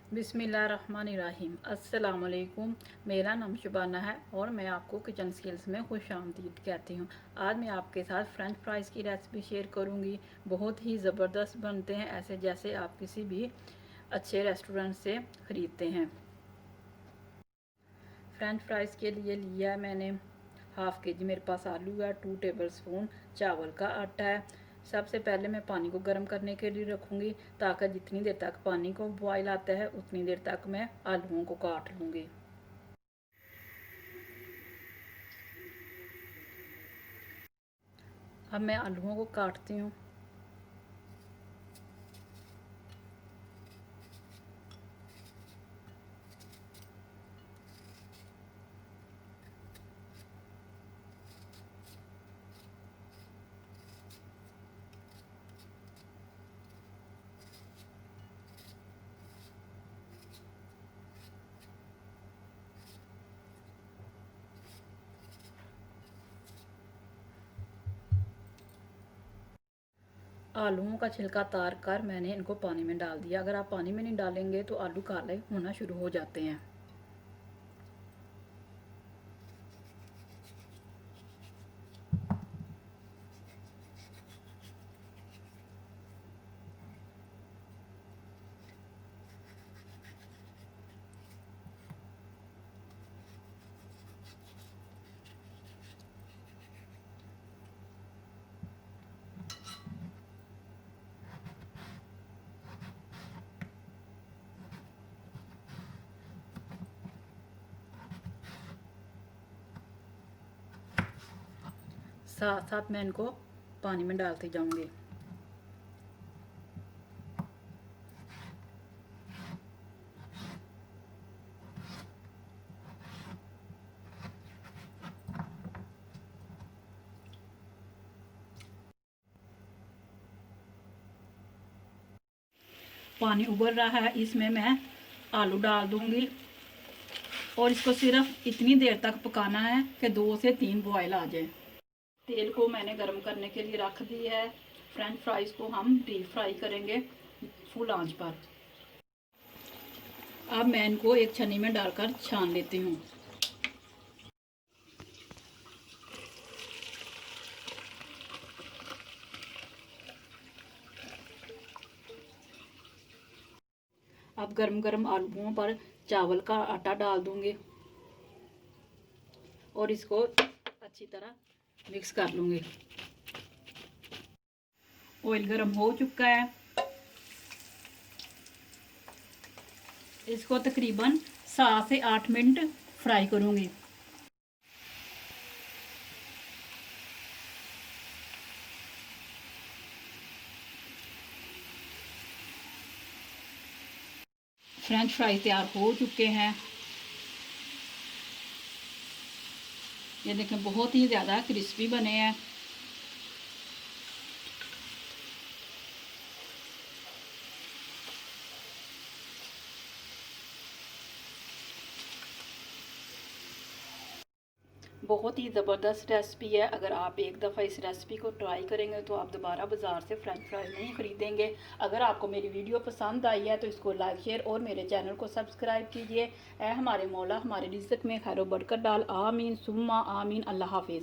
बिस्मिल्लाहिर्रहमानिर्रहीम। अस्सलाम वालेकुम। मेरा नाम शुबाना है और मैं आपको किचन स्किल्स में खुश आमदीद कहती हूँ। आज मैं आपके साथ फ्रेंच फ्राइज़ की रेसिपी शेयर करूँगी। बहुत ही ज़बरदस्त बनते हैं, ऐसे जैसे आप किसी भी अच्छे रेस्टोरेंट से ख़रीदते हैं। फ्रेंच फ्राइज़ के लिए लिया है मैंने हाफ़ के जी मेरे पास आलू है, 2 टेबलस्पून चावल का आटा है। सबसे पहले मैं पानी को गर्म करने के लिए रखूँगी ताकि जितनी देर तक पानी को बॉयल आता है उतनी देर तक मैं आलूओं को काट लूँगी। अब मैं आलूओं को काटती हूँ। आलूओं का छिलका उतार कर मैंने इनको पानी में डाल दिया। अगर आप पानी में नहीं डालेंगे तो आलू काले होना शुरू हो जाते हैं। साथ साथ मैं इनको पानी में डालती जाऊंगी। पानी उबल रहा है, इसमें मैं आलू डाल दूंगी और इसको सिर्फ इतनी देर तक पकाना है कि 2 से 3 बॉयल आ जाए। तेल को मैंने गर्म करने के लिए रख दिया है। फ्रेंच फ्राइज़ को हम डीप फ्राई करेंगे फुल आंच पर। अब मैं इनको एक छन्नी में डालकर छान लेती हूँ। अब गरम गरम आलूओं पर चावल का आटा डाल दूंगी और इसको अच्छी तरह मिक्स कर लूंगी। ऑयल गरम हो चुका है। इसको तकरीबन 7 से 8 मिनट फ्राई करूंगी। फ्रेंच फ्राई तैयार हो चुके हैं। ये देखें, बहुत ही ज़्यादा क्रिस्पी बने हैं। बहुत ही ज़बरदस्त रेसिपी है। अगर आप एक दफ़ा इस रेसिपी को ट्राई करेंगे तो आप दोबारा बाज़ार से फ्रेंच फ्राइज़ नहीं ख़रीदेंगे। अगर आपको मेरी वीडियो पसंद आई है तो इसको लाइक शेयर और मेरे चैनल को सब्सक्राइब कीजिए। हमारे मौला हमारे रिज़्क़ में खैर बरकत डाल। आमीन सुम्मा आमीन। अल्लाह हाफिज़।